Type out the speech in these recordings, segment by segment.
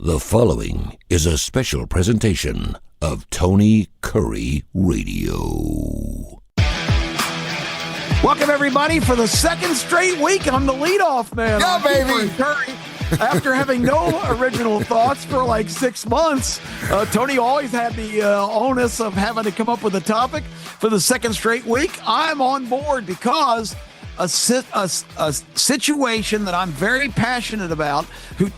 The following is a special presentation of Tony Kurre Radio. Welcome, everybody, for the second straight week. I'm the leadoff man. Yeah, baby. Keefer and Kurre. After having no original thoughts for like 6 months, Tony always had the onus of having to come up with a topic for the second straight week. I'm on board because a situation that I'm very passionate about,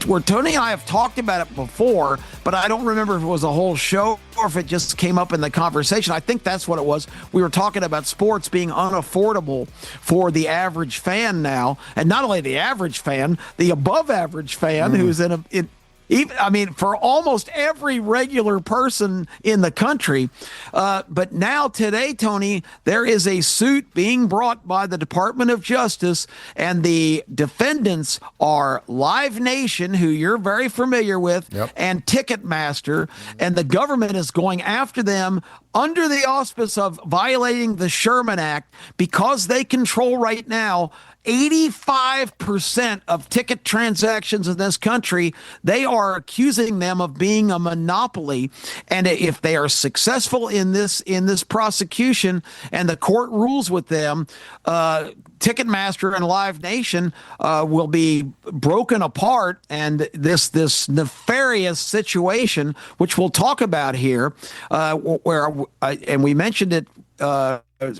where Tony and I have talked about it before, but I don't remember if it was a whole show or if it just came up in the conversation. I think that's what it was. We were talking about sports being unaffordable for the average fan now, and not only the average fan, the above average fan who's for almost every regular person in the country. But now today, Tony, there is a suit being brought by the Department of Justice, and the defendants are Live Nation, who you're very familiar with, and Ticketmaster, and the government is going after them under the auspice of violating the Sherman Act because they control right now 85% of ticket transactions in this country. They are accusing them of being a monopoly, and if they are successful in this prosecution and the court rules with them, Ticketmaster and Live Nation will be broken apart, and this nefarious situation, which we'll talk about here, and we mentioned it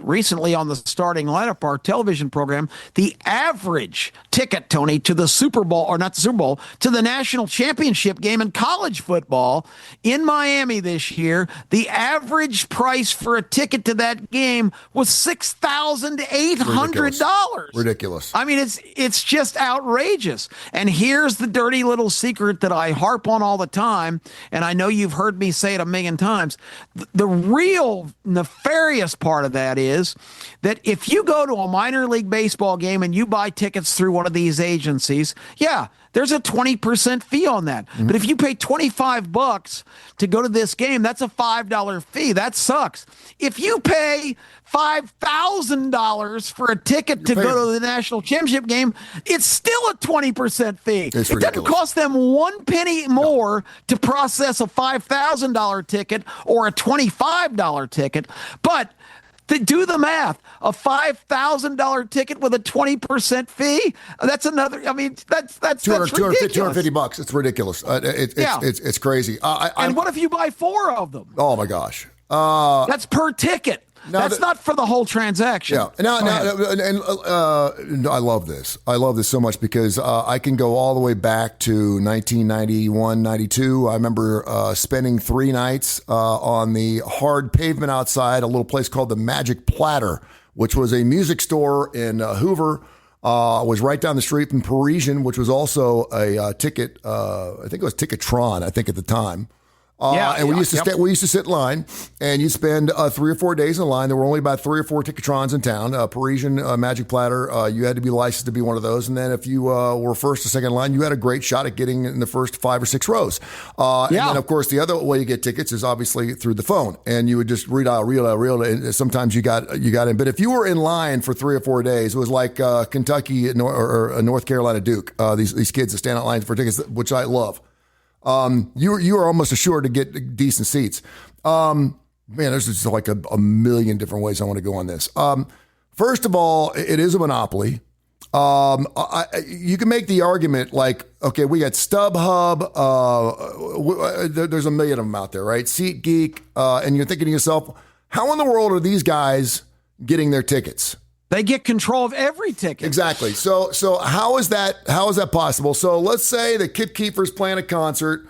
recently on the Starting Lineup, our television program, the average ticket, Tony, to the Super Bowl, or not the Super Bowl, to the national championship game in college football in Miami this year, the average price for a ticket to that game was $6,800. Ridiculous. I mean, it's just outrageous. And here's the dirty little secret that I harp on all the time, and I know you've heard me say it a million times. The real nefarious part of that is that if you go to a minor league baseball game and you buy tickets through one of these agencies, there's a 20% fee on that. But if you pay $25 to go to this game, that's a $5 fee. That sucks. If you pay $5,000 for a ticket to go to the national championship game, it's still a 20% fee. It doesn't cost them 1 penny more to process a $5,000 ticket or a $25 ticket. But to do the math, a $5,000 ticket with a 20% fee, that's another, that's ridiculous. $250. It's ridiculous. It's crazy. And what if you buy 4 of them? Oh my gosh. That's per ticket. That's not for the whole transaction. Yeah. I love this. I love this so much because I can go all the way back to 1991, 92. I remember spending 3 nights on the hard pavement outside a little place called the Magic Platter, which was a music store in Hoover. Was right down the street from Parisian, which was also a ticket. I think it was Ticketron, I think at the time. We used to sit in line, and you'd spend 3 or 4 days in line. There were only about 3 or 4 Ticketrons in town. Parisian, Magic Platter, you had to be licensed to be one of those. And then if you were first or second in line, you had a great shot at getting in the first 5 or 6 rows. And then, of course, the other way you get tickets is obviously through the phone, and you would just reel, and sometimes you got in. But if you were in line for 3 or 4 days, it was like Kentucky or North Carolina Duke. These kids that stand out lines for tickets, which I love. You are almost assured to get decent seats. There's just like a million different ways I want to go on this. First of all, it is a monopoly. You can make the argument like, okay, we got StubHub. There's a million of them out there, right? SeatGeek. And you're thinking to yourself, how in the world are these guys getting their tickets? They get control of every ticket. Exactly. So how is that possible? So let's say that Kip Keefer's playing a concert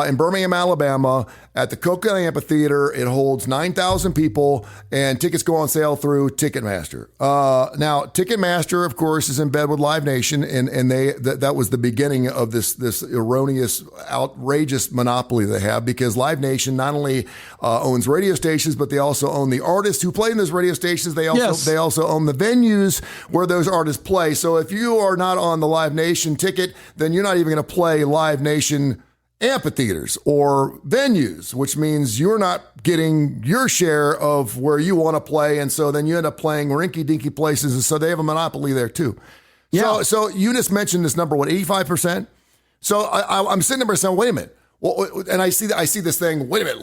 in Birmingham, Alabama at the Coca Amphitheater. It holds 9,000 people, and tickets go on sale through Ticketmaster. Now, Ticketmaster, of course, is in bed with Live Nation, and that was the beginning of this erroneous, outrageous monopoly they have, because Live Nation not only owns radio stations, but they also own the artists who play in those radio stations. They also own the venues where those artists play. So if you are not on the Live Nation ticket, then you're not even going to play Live Nation amphitheaters or venues, which means you're not getting your share of where you want to play. And so then you end up playing rinky-dinky places. And so they have a monopoly there too. Yeah. So you just mentioned this number, 85%? So I'm sitting there saying, wait a minute. Well, and I see this thing. Wait a minute,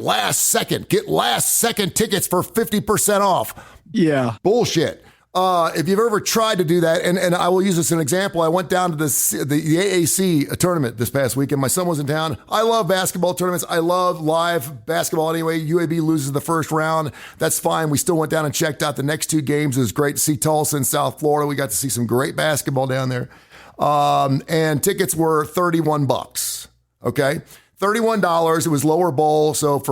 get last second tickets for 50% off. Yeah, bullshit. If you've ever tried to do that, and I will use this as an example, I went down to the AAC tournament this past weekend. My son was in town. I love basketball tournaments. I love live basketball anyway. UAB loses the first round. That's fine. We still went down and checked out the next two games. It was great to see Tulsa in South Florida. We got to see some great basketball down there. And tickets were $31. Okay. $31. It was lower bowl, so with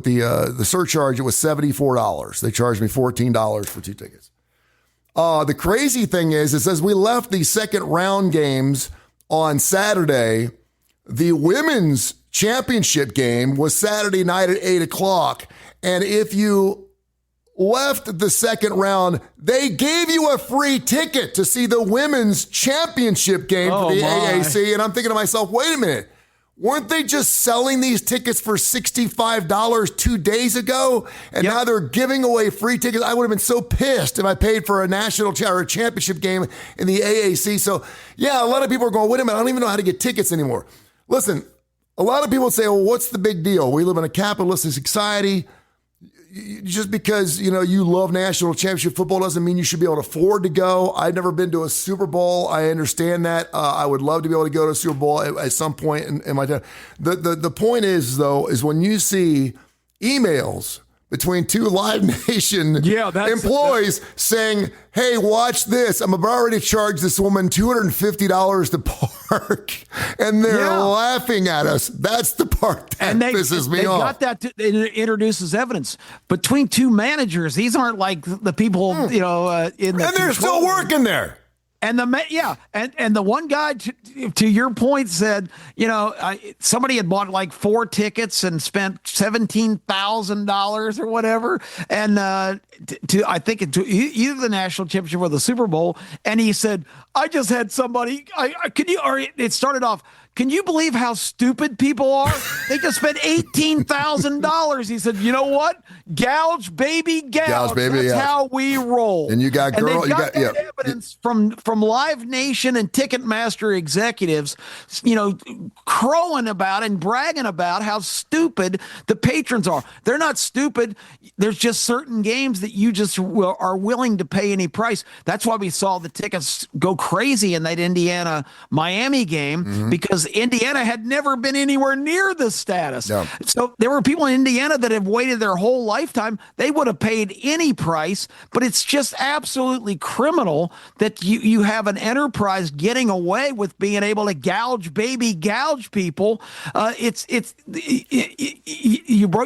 the surcharge, it was $74. They charged me $14 for two tickets. The crazy thing is, it says we left the second round games on Saturday. The women's championship game was Saturday night at 8:00, and if you left the second round, they gave you a free ticket to see the women's championship game for the AAC. And I'm thinking to myself, wait a minute. Weren't they just selling these tickets for $65 2 days ago? And now they're giving away free tickets. I would have been so pissed if I paid for a national or a championship game in the AAC. So, yeah, a lot of people are going, wait a minute, I don't even know how to get tickets anymore. Listen, a lot of people say, well, what's the big deal? We live in a capitalistic society. Just because, you love national championship football doesn't mean you should be able to afford to go. I've never been to a Super Bowl. I understand that. I would love to be able to go to a Super Bowl at some point in my time. The point is, though, is when you see emails between two Live Nation employees saying, hey, watch this. I'm already charged this woman $250 to park. And they're laughing at us. That's the part that pisses me off. They got that to introduce as evidence. Between two managers, these aren't like the people, in the And they're still working there. And the one guy, to your point, said, somebody had bought like 4 tickets and spent $17,000 or whatever, and I think to either the national championship or the Super Bowl, and he said, I just had somebody. It started off. Can you believe how stupid people are? They just spent $18,000. He said, you know what? Gouge, baby, gouge. Gouge, baby, that's how we roll. And you got evidence from Live Nation and Ticketmaster executives, crowing about and bragging about how stupid the patrons are. They're not stupid. There's just certain games that you just are willing to pay any price. That's why we saw the tickets go crazy in that Indiana-Miami game, because Indiana had never been anywhere near this status. Yeah. So there were people in Indiana that have waited their whole lifetime. They would have paid any price, but it's just absolutely criminal that you have an enterprise getting away with being able to gouge people.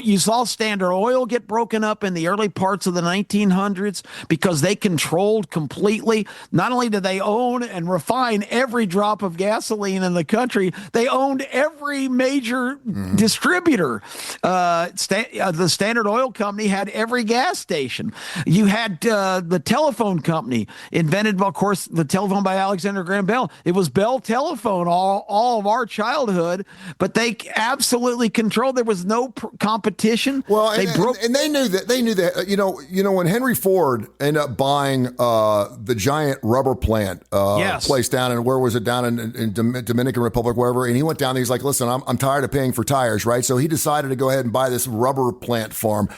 You saw Standard Oil get broken up in the early parts of the 1900s because they controlled completely. Not only did they own and refine every drop of gasoline in the country, they owned every major distributor. The Standard Oil Company had every gas station. You had the telephone company, invented, of course, the telephone by Alexander Graham Bell. It was Bell Telephone all of our childhood, but they absolutely controlled. There was no competition. Well, they knew that. They knew that. When Henry Ford ended up buying the giant rubber plant place down in, where was it, down in Dominican Republic, wherever, and he went down there. He's like, listen, I'm tired of paying for tires, right? So he decided to go ahead and buy this rubber plant farm.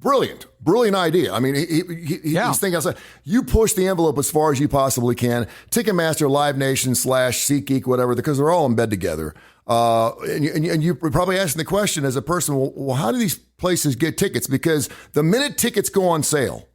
Brilliant idea. I mean, he's thinking outside. You push the envelope as far as you possibly can. Ticketmaster, Live Nation / SeatGeek, whatever, because they're all in bed together. And you're probably asking the question as a person, well, how do these places get tickets? Because the minute tickets go on sale,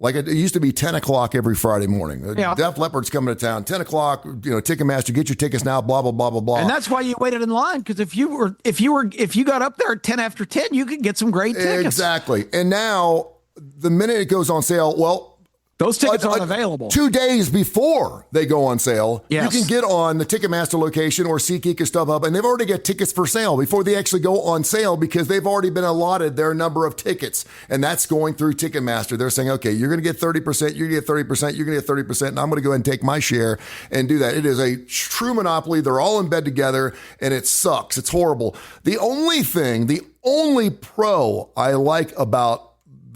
like it used to be 10 o'clock every Friday morning. Def Leppard's coming to town, 10 o'clock, Ticketmaster, get your tickets now, blah, blah, blah, blah, blah. And that's why you waited in line, because if you got up there at 10 after 10, you could get some great tickets. Exactly. And now the minute it goes on sale, well, those tickets aren't available. 2 days before they go on sale, you can get on the Ticketmaster location or SeatGeek or StubHub, and they've already got tickets for sale before they actually go on sale, because they've already been allotted their number of tickets, and that's going through Ticketmaster. They're saying, okay, you're going to get 30%, you're going to get 30%, you're going to get 30%, and I'm going to go ahead and take my share and do that. It is a true monopoly. They're all in bed together, and it sucks. It's horrible. The only pro I like about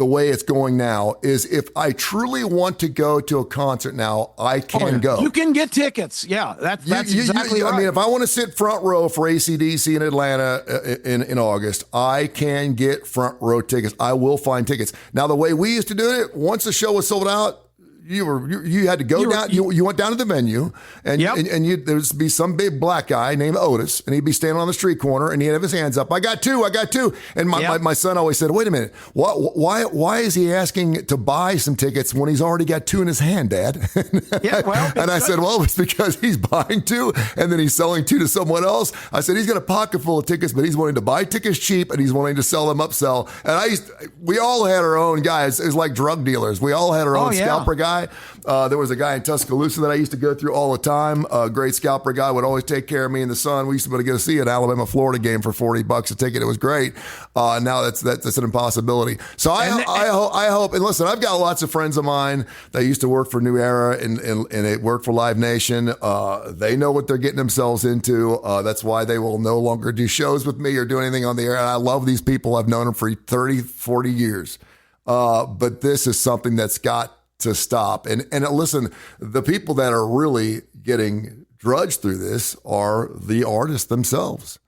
the way it's going now is if I truly want to go to a concert now, I can go. You can get tickets. Yeah, that's exactly right. I mean, if I want to sit front row for AC/DC in Atlanta in August, I can get front row tickets. I will find tickets. Now, the way we used to do it, once the show was sold out, you had to go down. You went down to the venue, and there'd be some big black guy named Otis, and he'd be standing on the street corner, and he'd have his hands up. I got two. And my son always said, "Wait a minute, why is he asking to buy some tickets when he's already got two in his hand, Dad?" And I said, "Well, it's because he's buying two, and then he's selling two to someone else." I said, "He's got a pocket full of tickets, but he's wanting to buy tickets cheap, and he's wanting to sell them upsell." And we all had our own guys. It was like drug dealers. We all had our own scalper guy. There was a guy in Tuscaloosa that I used to go through all the time. A great scalper guy would always take care of me and the son. We used to be able to go see an Alabama Florida game for $40 a ticket. It was great. Now that's an impossibility. So I hope. And listen, I've got lots of friends of mine that used to work for New Era and they work for Live Nation. They know what they're getting themselves into. That's why they will no longer do shows with me or do anything on the air. And I love these people. I've known them for 30, 40 years. But this is something that's got to stop. And listen, the people that are really getting drudged through this are the artists themselves.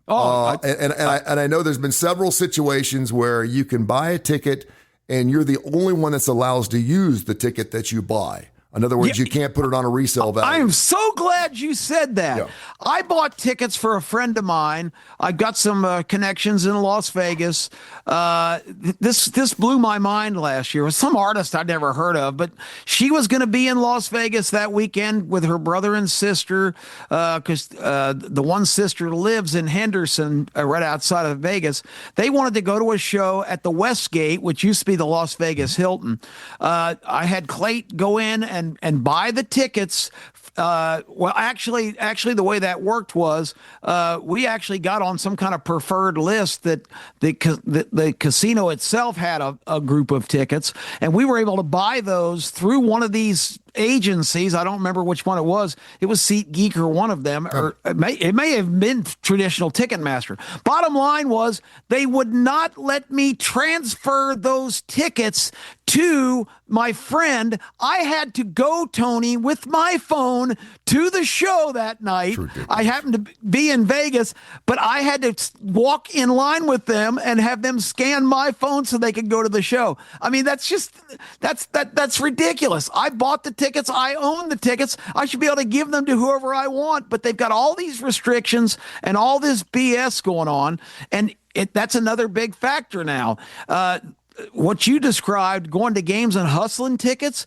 And I know there's been several situations where you can buy a ticket and you're the only one that's allowed to use the ticket that you buy. In other words, you can't put it on a resale value. I am so glad you said that. Yeah. I bought tickets for a friend of mine. I got some connections in Las Vegas. This blew my mind last year. It was some artist I'd never heard of, but she was going to be in Las Vegas that weekend with her brother and sister because the one sister lives in Henderson, right outside of Vegas. They wanted to go to a show at the Westgate, which used to be the Las Vegas Hilton. I had Clayt go in and buy the tickets. Well, actually, the way that worked was we actually got on some kind of preferred list that the casino itself had a group of tickets, and we were able to buy those through one of these agencies. I don't remember which one it was. It was SeatGeek or one of them, or it may have been Traditional Ticketmaster. Bottom line was they would not let me transfer those tickets to my friend. I had to go, Tony, with my phone to the show that night. I happened to be in Vegas, but I had to walk in line with them and have them scan my phone so they could go to the show. I mean, that's ridiculous. I bought the tickets. I own the tickets. I should be able to give them to whoever I want, but they've got all these restrictions and all this BS going on. And that's another big factor now. What you described, going to games and hustling tickets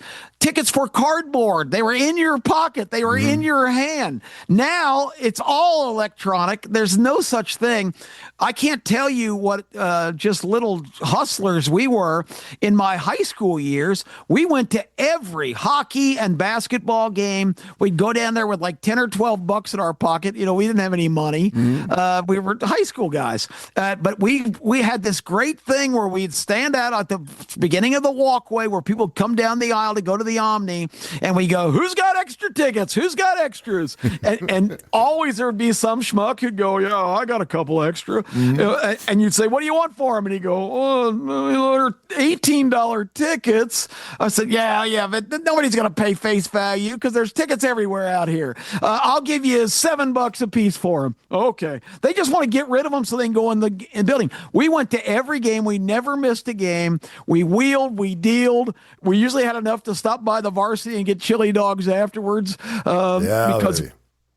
for cardboard. They were in your pocket. They were in your hand. Now it's all electronic. There's no such thing. I can't tell you what just little hustlers we were in my high school years. We went to every hockey and basketball game. We'd go down there with like 10 or 12 bucks in our pocket. You know, we didn't have any money. We were high school guys. But we had this great thing where we'd stand out at the beginning of the walkway where people come down the aisle to go to the Omni, and we go, "Who's got extra tickets? Who's got extras?" and always there would be some schmuck who'd go, "Yeah, I got a couple extra." And you'd say, "What do you want for them?" And he'd go, "Oh, they're $18 tickets." I said, yeah, but nobody's going to pay face value because there's tickets everywhere out here. I'll give you $7 a piece for them. Okay. They just want to get rid of them so they can go in the building. We went to every game. We never missed a game. We wheeled, we dealed. We usually had enough to stop by the Varsity and get chili dogs afterwards because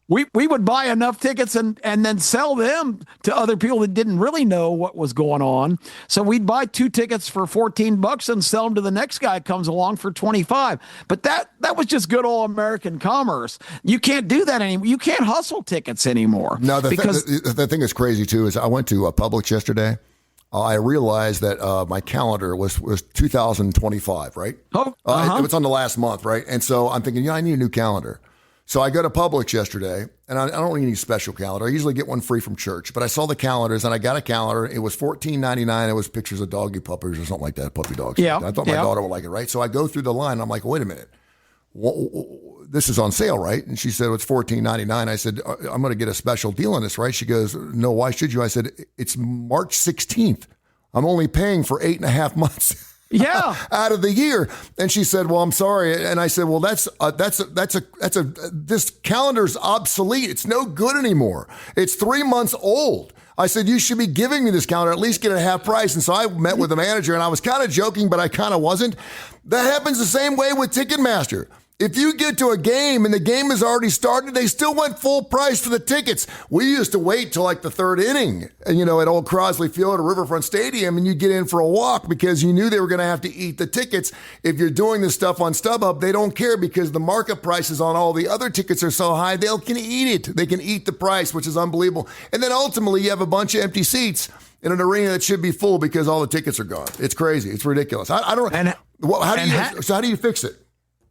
we would buy enough tickets and then sell them to other people that didn't really know what was going on. So we'd buy 2 tickets for $14 and sell them to the next guy that comes along for $25. But that was just good old American commerce. You can't do that anymore. You can't hustle tickets anymore. No, the thing that's crazy too is I went to Publix yesterday. I realized that my calendar was 2025, right? It was on the last month, right? And so I'm thinking, I need a new calendar. So I go to Publix yesterday, and I don't need any special calendar. I usually get one free from church, but I saw the calendars, and I got a calendar. It was $14.99. It was pictures of doggy puppies or something like that, puppy dogs. Yeah, I thought my daughter would like it, right? So I go through the line. I'm like, wait a minute. This is on sale, right? And she said, it's $14.99. I said, I'm going to get a special deal on this, right? She goes, no, why should you? I said, it's March 16th. I'm only paying for 8.5 months. Yeah. out of the year. And she said, well, I'm sorry. And I said, well, this calendar's obsolete. It's no good anymore. It's 3 months old. I said, you should be giving me this calendar, at least get it at half price. And so I met with the manager, and I was kind of joking, but I kind of wasn't. That happens the same way with Ticketmaster. If you get to a game and the game has already started, they still went full price for the tickets. We used to wait till like the third inning, and at Old Crosley Field or Riverfront Stadium, and you get in for a walk because you knew they were going to have to eat the tickets. If you're doing this stuff on StubHub, they don't care because the market prices on all the other tickets are so high, they can eat it. They can eat the price, which is unbelievable. And then ultimately, you have a bunch of empty seats in an arena that should be full because all the tickets are gone. It's crazy. It's ridiculous. I don't. How do you fix it?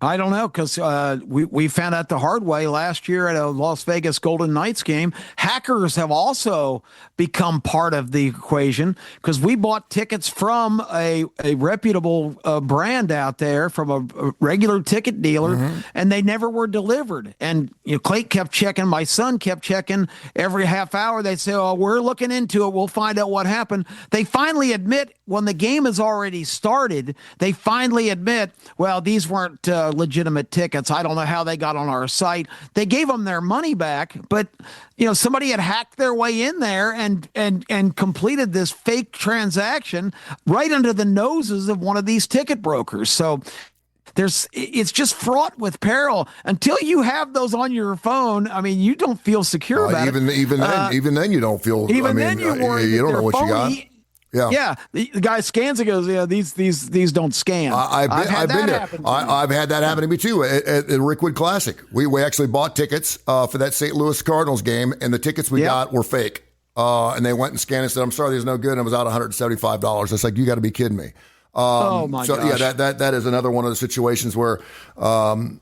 I don't know, because we found out the hard way last year at a Las Vegas Golden Knights game. Hackers have also become part of the equation because we bought tickets from a reputable brand out there, from a regular ticket dealer, and they never were delivered. And Clay kept checking. My son kept checking every half hour. They'd say, oh, we're looking into it. We'll find out what happened. They finally admit, when the game has already started, they finally admit, well, these weren't legitimate tickets. I don't know how they got on our site. They gave them their money back, but somebody had hacked their way in there and completed this fake transaction right under the noses of one of these ticket brokers. So it's just fraught with peril until you have those on your phone. I mean, you don't feel secure about it. Even then, you don't feel. Then you worry. You don't know what you got. Yeah. The guy scans it, goes, yeah, these don't scan. I've been there. I've had that happen to me too at Rickwood Classic. We actually bought tickets for that St. Louis Cardinals game, and the tickets we got were fake. And they went and scanned and said, I'm sorry, there's no good. And it was out $175. It's like, you got to be kidding me. Oh my gosh. Yeah, that is another one of the situations where, and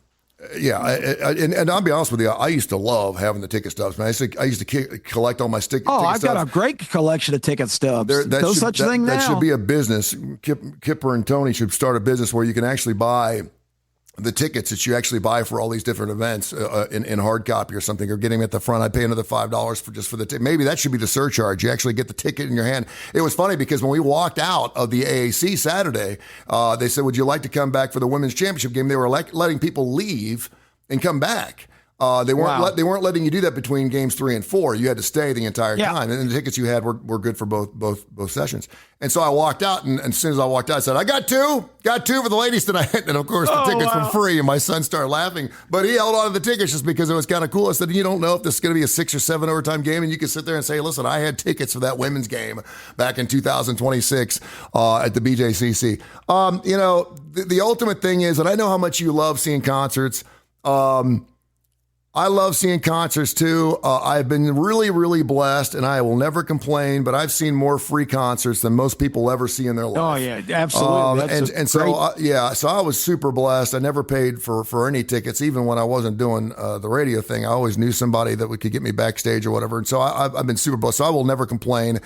I'll be honest with you, I used to love having the ticket stubs, man. I used to collect all my ticket stubs. I've got a great collection of ticket stubs. That should be a business. Kipper and Tony should start a business where you can actually buy the tickets that you actually buy for all these different events in hard copy or something, or getting them at the front. I pay another $5 for the ticket. Maybe that should be the surcharge. You actually get the ticket in your hand. It was funny because when we walked out of the AAC Saturday, they said, would you like to come back for the women's championship game? They were letting people leave and come back. They weren't letting you do that between games 3 and 4. You had to stay the entire time, and the tickets you had were good for both sessions. And so I walked out, and as soon as I walked out, I said, I got two for the ladies tonight. And of course, the tickets were free, and my son started laughing, but he held on to the tickets just because it was kind of cool. I said, you don't know if this is going to be a 6 or 7 overtime game, and you can sit there and say, listen, I had tickets for that women's game back in 2026 at the BJCC. The ultimate thing is, and I know how much you love seeing concerts. I love seeing concerts too. I've been really, really blessed, and I will never complain, but I've seen more free concerts than most people ever see in their life. Oh, yeah, absolutely. So I was super blessed. I never paid for any tickets, even when I wasn't doing the radio thing. I always knew somebody that could get me backstage or whatever. And so I've been super blessed. So I will never complain.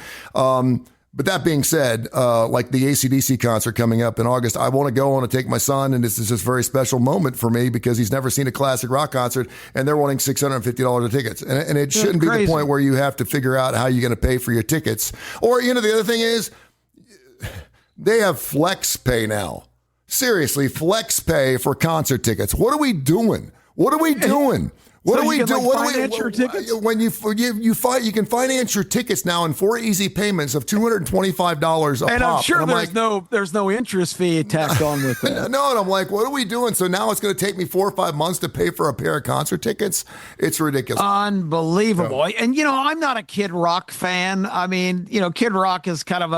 But that being said, like the AC/DC concert coming up in August, I want to go. I want to take my son, and this is just a very special moment for me because he's never seen a classic rock concert, and they're wanting $650 of tickets. And it shouldn't be the point where you have to figure out how you're going to pay for your tickets. Or, the other thing is, they have flex pay now. Seriously, flex pay for concert tickets. What are we doing? What are we doing? What do we do? When you can finance your tickets now in 4 easy payments of $225 a pop. And I'm sure there's no interest fee tacked on with that. No, and I'm like, what are we doing? So now it's going to take me 4 or 5 months to pay for a pair of concert tickets. It's ridiculous. Unbelievable. Yeah. And I'm not a Kid Rock fan. I mean, Kid Rock is kind of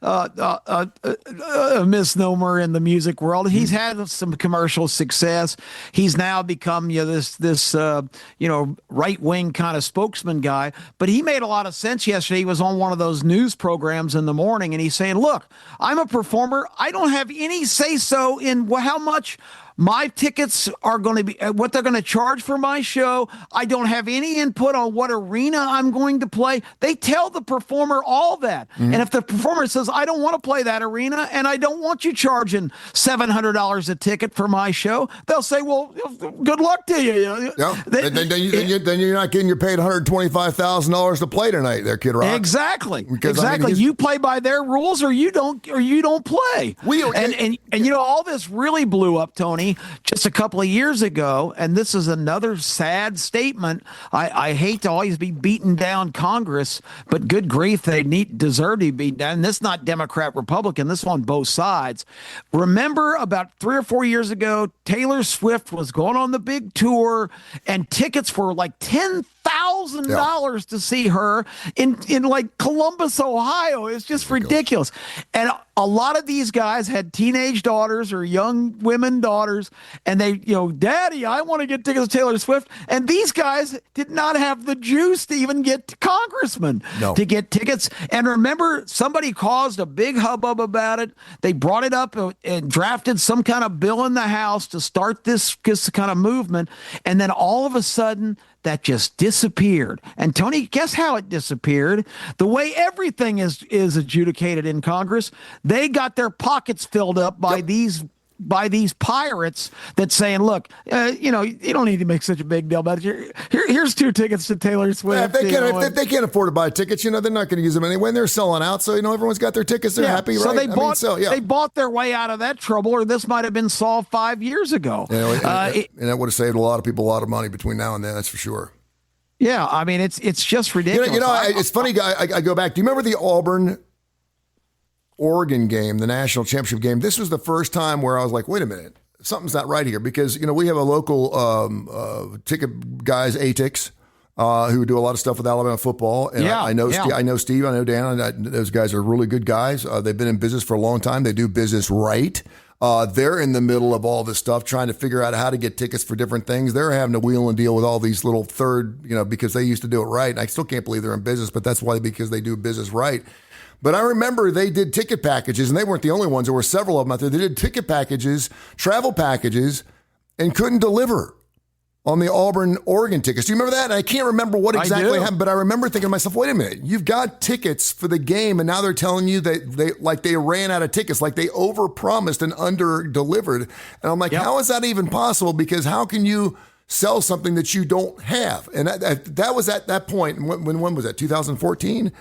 a misnomer in the music world. He's had some commercial success. He's now become this right-wing kind of spokesman guy. But he made a lot of sense yesterday. He was on one of those news programs in the morning, and he's saying, look, I'm a performer. I don't have any say-so in how much My tickets are going to be what they're going to charge for my show. I don't have any input on what arena I'm going to play. They tell the performer all that. And if the performer says, I don't want to play that arena and I don't want you charging $700 a ticket for my show, they'll say, well, good luck to you. Yeah. Then you're not getting your paid $125,000 to play tonight there, Kid Rock. Exactly. Exactly. You play by their rules or you don't play. And you know, all this really blew up, Tony, just a couple of years ago, and this is another sad statement. I hate to always be beating down Congress, but good grief, they deserve to be beaten down. And this is not Democrat, Republican. This is on both sides. Remember about 3 or 4 years ago, Taylor Swift was going on the big tour, and tickets were like $10,000 to see her in like Columbus, Ohio. It's just ridiculous. And a lot of these guys had teenage daughters or young women daughters, and they, Daddy, I want to get tickets to Taylor Swift. And these guys did not have the juice to even get congressmen to get tickets. And remember, somebody caused a big hubbub about it. They brought it up and drafted some kind of bill in the House to start this kind of movement. And then all of a sudden, that just disappeared. And Tony, guess how it disappeared? The way everything is adjudicated in Congress, they got their pockets filled up by these pirates that saying, look, you don't need to make such a big deal about it. Here's 2 tickets to Taylor Swift. If they can't afford to buy tickets, they're not going to use them anyway. And they're selling out, so everyone's got their tickets. They're happy, right? So they bought their way out of that trouble, or this might have been solved 5 years ago. And that would have saved a lot of people a lot of money between now and then. That's for sure. Yeah, I mean, it's just ridiculous. It's funny. I go back. Do you remember the Oregon game, the national championship game? This was the first time where I was like, wait a minute, something's not right here, because we have a local ticket guys, ATICs, who do a lot of stuff with Alabama football. And I know Steve, I know Dan, those guys are really good guys. They've been in business for a long time. They do business right. They're in the middle of all this stuff, trying to figure out how to get tickets for different things. They're having to wheel and deal with all these little because they used to do it right. And I still can't believe they're in business, but that's why, because they do business right. But I remember they did ticket packages, and they weren't the only ones. There were several of them out there. They did ticket packages, travel packages, and couldn't deliver on the Auburn, Oregon tickets. Do you remember that? And I can't remember what exactly happened, but I remember thinking to myself, wait a minute, you've got tickets for the game, and now they're telling you that they ran out of tickets, like they overpromised and under-delivered. And I'm like, how is that even possible? Because how can you sell something that you don't have? And that was at that point. When was that, 2014?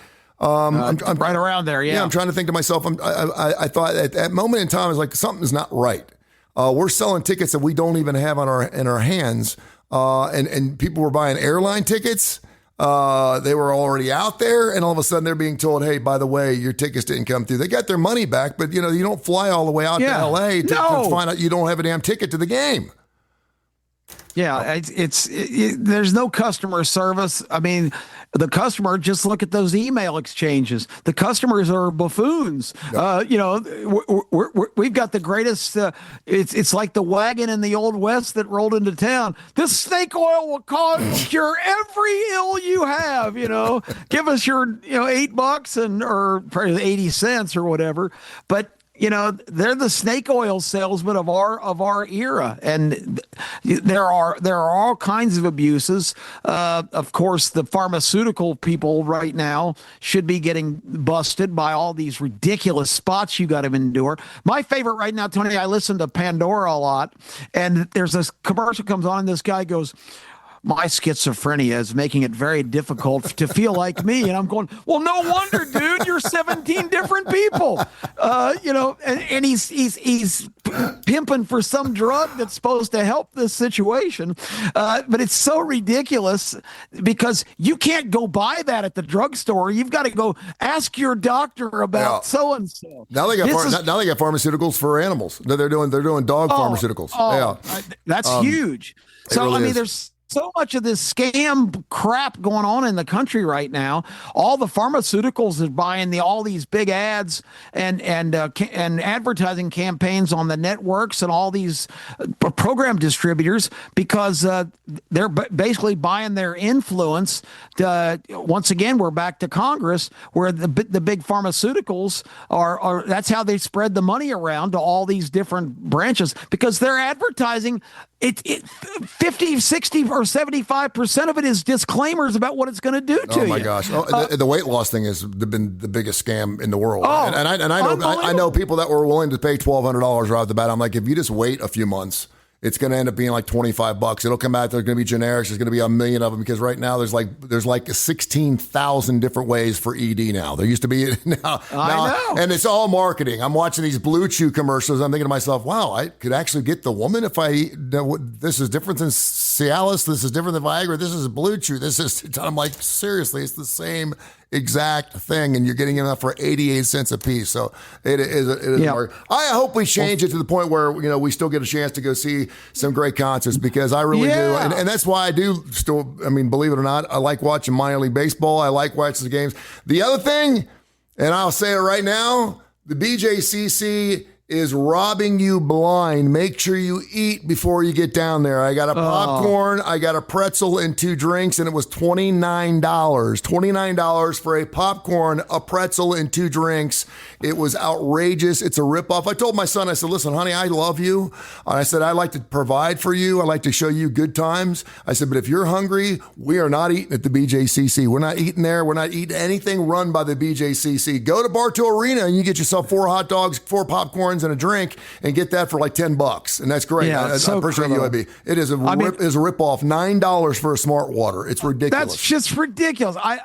I'm right around there, yeah. I'm trying to think to myself, I thought at that moment in time, I was like, something's not right. We're selling tickets that we don't even have in our hands, and people were buying airline tickets. They were already out there, and all of a sudden they're being told, hey, by the way, your tickets didn't come through. They got their money back, but you don't fly all the way out to L.A. to find out you don't have a damn ticket to the game. Yeah, there's no customer service. I mean, the customer, just look at those email exchanges. The customers are buffoons. We've got the greatest. It's like the wagon in the Old West that rolled into town. This snake oil will cure every ill you have. Give us your $8 or probably 80 cents or whatever. But they're the snake oil salesman of our era, and there are all kinds of abuses. Of course, the pharmaceutical people right now should be getting busted by all these ridiculous spots you got to endure. My favorite right now, Tony, I listen to Pandora a lot, and there's this commercial comes on, and this guy goes, my schizophrenia is making it very difficult to feel like me. And I'm going, well, no wonder, dude, you're 17 different people. And he's pimping for some drug that's supposed to help this situation. But it's so ridiculous because you can't go buy that at the drugstore. You've got to go ask your doctor about so-and-so. Now they got pharmaceuticals for animals. They're doing dog pharmaceuticals. That's huge. So, really there's so much of this scam crap going on in the country right now. All the pharmaceuticals are buying all these big ads and advertising campaigns on the networks and all these program distributors because they're basically buying their influence. Once again, we're back to Congress, where the big pharmaceuticals are. That's how they spread the money around to all these different branches because they're advertising. 50, 60, or 75% of it is disclaimers about what it's going to do to you. Oh my gosh! The weight loss thing has been the biggest scam in the world. Oh, I know people that were willing to pay $1,200 right off the bat. I'm like, if you just wait a few months, it's going to end up being like $25. It'll come out. There's going to be generics. There's going to be 1 million of them because right now there's like 16,000 different ways for ED now. There used to be now, I know. And it's all marketing. I'm watching these Blue Chew commercials. I'm thinking to myself, wow, I could actually get the woman if I eat. This is different than Cialis. This is different than Viagra. This is Blue Chew. This is. I'm like, seriously, it's the same exact thing, and you're getting enough for 88 cents a piece. So it is. Yeah. I hope we change it to the point where we still get a chance to go see some great concerts because I really do, and that's why I do still. I mean, believe it or not, I like watching minor league baseball. I like watching the games. The other thing, and I'll say it right now, the BJCC is robbing you blind. Make sure you eat before you get down there. I got a popcorn, I got a pretzel, and 2 drinks, and it was $29. $29 for a popcorn, a pretzel, and 2 drinks. It was outrageous. It's a ripoff. I told my son, I said, listen, honey, I love you. And I said, I like to provide for you. I like to show you good times. I said, but if you're hungry, we are not eating at the BJCC. We're not eating there. We're not eating anything run by the BJCC. Go to Bartow Arena and you get yourself 4 hot dogs, 4 popcorns, and a drink, and get that for like $10, and that's great. Yeah, I appreciate you, UAB. It is a ripoff. $9 for a smart water. It's ridiculous. That's just ridiculous. I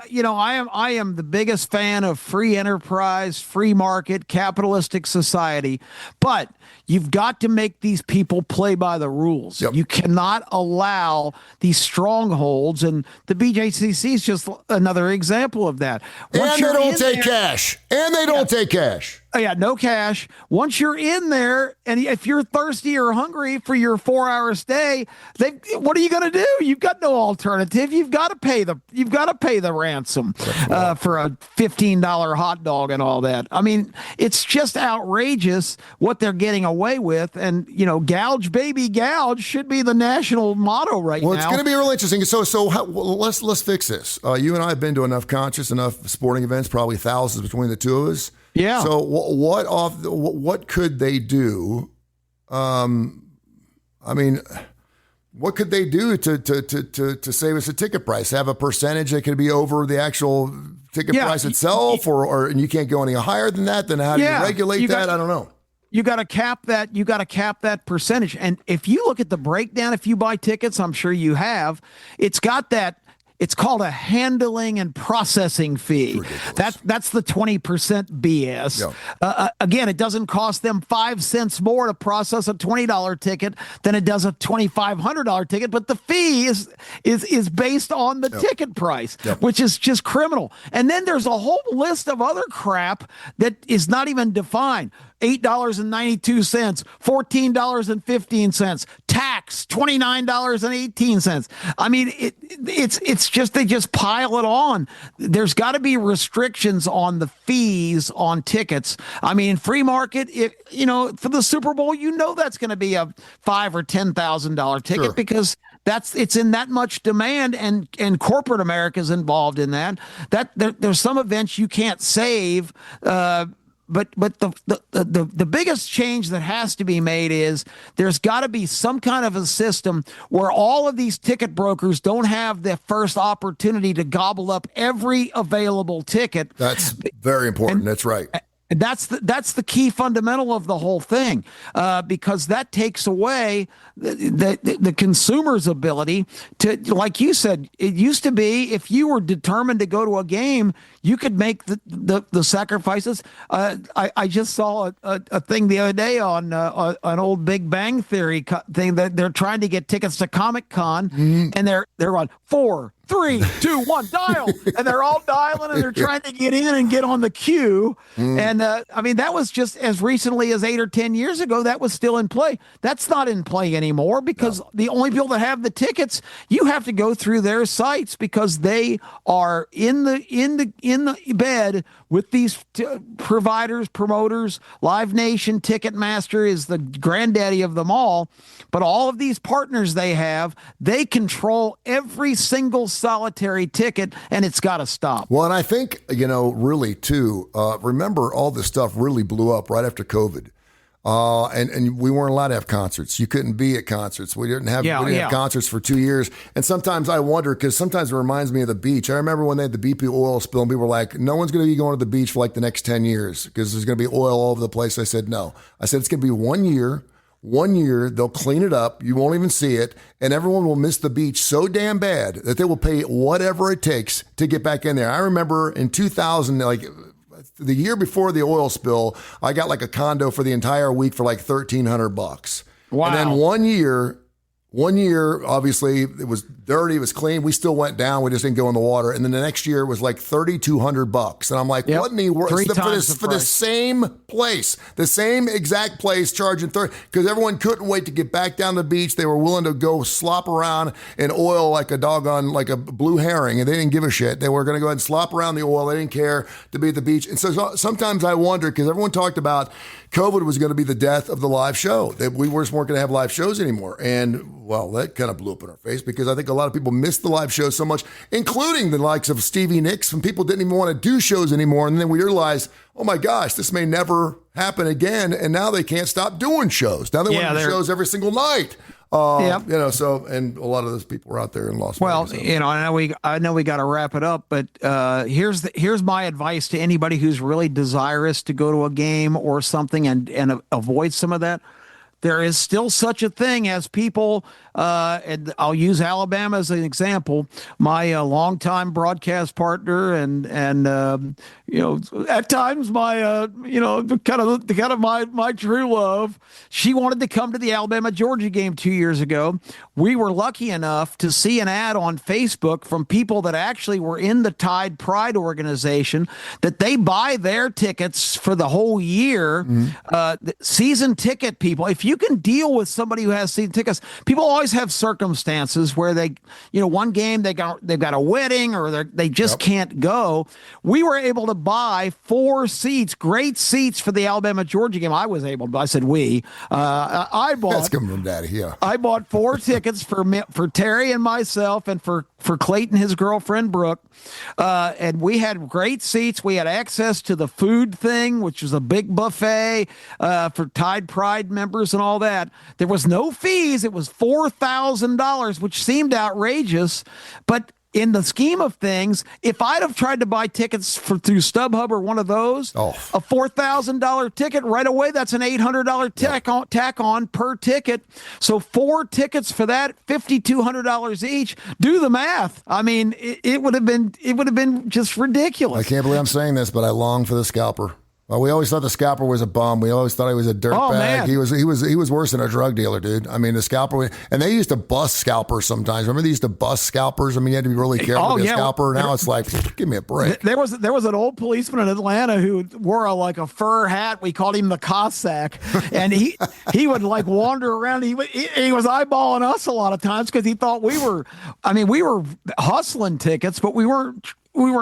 am the biggest fan of free enterprise, free market, capitalistic society, but you've got to make these people play by the rules. Yep. You cannot allow these strongholds, and the BJCC is just another example of that. And they don't take cash. And they don't take cash. Oh, yeah, no cash. Once you're in there, and if you're thirsty or hungry for your 4-hour stay, what are you going to do? You've got no alternative. You've got to pay the ransom for a $15 hot dog and all that. I mean, it's just outrageous what they're getting away with. And gouge, baby, gouge should be the national motto right now. Well, it's going to be really interesting. Let's fix this. You and I have been to enough sporting events, probably thousands between the two of us. Yeah. So what could they do? What could they do to save us a ticket price? Have a percentage that could be over the actual ticket price itself, or and you can't go any higher than that. Then how do you regulate that? I don't know. You got to cap that. You got to cap that percentage. And if you look at the breakdown, if you buy tickets, I'm sure you have. It's got that. It's called a handling and processing fee. That's the 20% BS. Yeah. Again, it doesn't cost them 5 cents more to process a $20 ticket than it does a $2,500 ticket, but the fee is based on the ticket price, which is just criminal. And then there's a whole list of other crap that is not even defined. $8.92, $14.15, tax, $29.18. I mean, it's just, they just pile it on. There's got to be restrictions on the fees on tickets. I mean, free market, for the Super Bowl, that's going to be a $5,000 or $10,000 ticket because it's in that much demand, and corporate America is involved in that. There's some events you can't save. But the biggest change that has to be made is there's got to be some kind of a system where all of these ticket brokers don't have the first opportunity to gobble up every available ticket. That's very important. That's right. And that's the key fundamental of the whole thing, because that takes away the consumer's ability to, like you said, it used to be if you were determined to go to a game, you could make the sacrifices. I just saw a thing the other day on an old Big Bang Theory thing that they're trying to get tickets to Comic-Con, and they're on 4, 3, 2, 1, dial. And they're all dialing and they're trying to get in and get on the queue. And I mean, that was just as recently as 8 or 10 years ago, that was still in play. That's not in play anymore because the only people that have the tickets, you have to go through their sites because they are in the bed with these providers, promoters. Live Nation, Ticketmaster is the granddaddy of them all. But all of these partners they have, they control every single solitary ticket, and it's got to stop. Well, and I think, really, too, remember all this stuff really blew up right after COVID. And we weren't allowed to have concerts. You couldn't be at concerts. We didn't have concerts for 2 years. And sometimes I wonder, because sometimes it reminds me of the beach. I remember when they had the BP oil spill and people were like, no one's going to be going to the beach for like the next 10 years because there's going to be oil all over the place. I said, no. I said, it's going to be 1 year. 1 year, they'll clean it up. You won't even see it. And everyone will miss the beach so damn bad that they will pay whatever it takes to get back in there. I remember in 2000, like the year before the oil spill, I got like a condo for the entire week for like $1,300. Wow. And then 1 year, obviously it was dirty, it was clean. We still went down. We just didn't go in the water. And then the next year it was like $3,200. And I'm like, what in the world? For the same place, the same exact place, charging 30, because everyone couldn't wait to get back down the beach. They were willing to go slop around in oil like a doggone, like a blue herring. And they didn't give a shit. They were going to go ahead and slop around the oil. They didn't care to be at the beach. And so sometimes I wonder, because everyone talked about COVID was going to be the death of the live show, that we just weren't going to have live shows anymore. And well, that kind of blew up in our face because I think a lot of people missed the live show so much, including the likes of Stevie Nicks, and people didn't even want to do shows anymore. And then we realized, oh my gosh, this may never happen again. And now they can't stop doing shows. Now they want to do shows every single night. So, and a lot of those people were out there in Las Vegas. Well, I know we got to wrap it up, but here's my advice to anybody who's really desirous to go to a game or something and avoid some of that. There is still such a thing as people, and I'll use Alabama as an example. My longtime broadcast partner, and at times my kind of my true love. She wanted to come to the Alabama-Georgia game 2 years ago. We were lucky enough to see an ad on Facebook from people that actually were in the Tide Pride organization that they buy their tickets for the whole year. Season ticket people. If you can deal with somebody who has season tickets, people always have circumstances where they, one game they've got a wedding or they just can't go. We were able to buy 4 seats, great seats for the Alabama-Georgia game. I was able to. I said we. I bought. That's coming from Daddy. Yeah. I bought 4 tickets for Terry and myself, and for Clayton, his girlfriend Brooke, and we had great seats. We had access to the food thing, which was a big buffet for Tide Pride members and all that. There was no fees. It was $4,000, which seemed outrageous, but in the scheme of things, if I'd have tried to buy tickets through StubHub or one of those, a $4,000 ticket right away, that's an $800 tack on per ticket. So 4 tickets for that, $5,200 each. Do the math. I mean, it would have been just ridiculous. I can't believe I'm saying this, but I long for the scalper. Well, we always thought the scalper was a bum. We always thought he was a dirtbag. He was worse than a drug dealer, dude. I mean, the scalper, and they used to bust scalpers sometimes. Remember they used to bust scalpers? I mean, you had to be really careful with a scalper. Now it's like, give me a break. There was an old policeman in Atlanta who wore like a fur hat. We called him the Cossack, and he would like wander around. He was eyeballing us a lot of times because he thought we were hustling tickets, but we weren't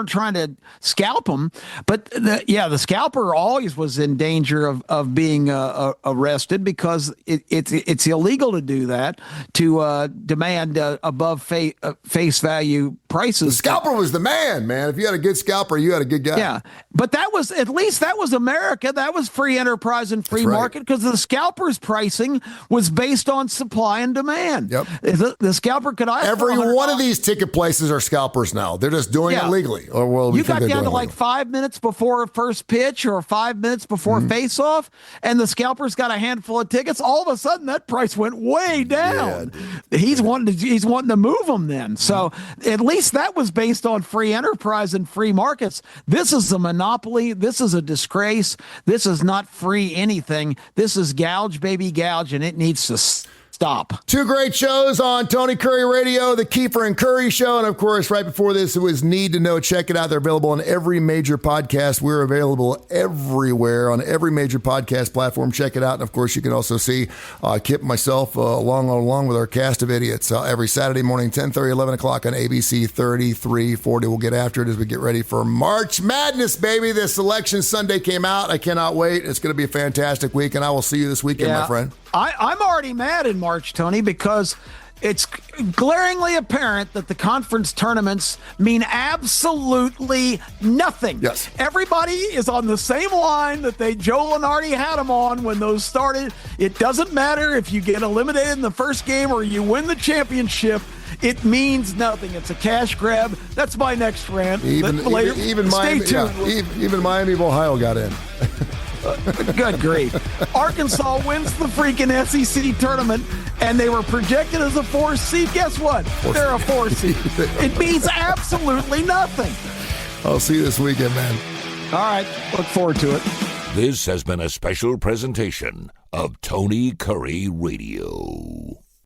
trying to scalp them, but the scalper always was in danger of being arrested because it's illegal to do that, to demand above face value prices. The scalper was the man. If you had a good scalper, you had a good guy. Yeah, but that was America. That was free enterprise and free market because the scalper's pricing was based on supply and demand. Yep. The scalper could every one of these ticket places are scalpers now. They're just doing it legally. Or well, you got down to like 5 minutes before first pitch or 5 minutes before face-off, and the scalper's got a handful of tickets. All of a sudden, that price went way down. Yeah, he's wanting to move them then. So at least that was based on free enterprise and free markets. This is a monopoly. This is a disgrace. This is not free anything. This is gouge, baby, gouge, and it needs to stop. Two great shows on Tony Curre Radio, the Keefer and Kurre Show. And of course, right before this, it was Need to Know. Check it out. They're available on every major podcast. We're available everywhere on every major podcast platform. Check it out. And of course, you can also see Kip and myself along with our cast of idiots every Saturday morning, 10:30, 11 o'clock on ABC 3340. We'll get after it as we get ready for March Madness, baby. This election Sunday came out. I cannot wait. It's going to be a fantastic week, and I will see you this weekend, my friend. I'm already mad in March, Tony, because it's glaringly apparent that the conference tournaments mean absolutely nothing. Yes. Everybody is on the same line that Joe Lunardi had them on when those started. It doesn't matter if you get eliminated in the first game or you win the championship. It means nothing. It's a cash grab. That's my next rant. Even Miami, Stay tuned. Even Miami of Ohio got in. Good grief. Arkansas wins the freaking SEC tournament, and they were projected as a 4 seed. Guess what? They're a 4 seed. It means absolutely nothing. I'll see you this weekend, man. All right. Look forward to it. This has been a special presentation of Tony Curre Radio.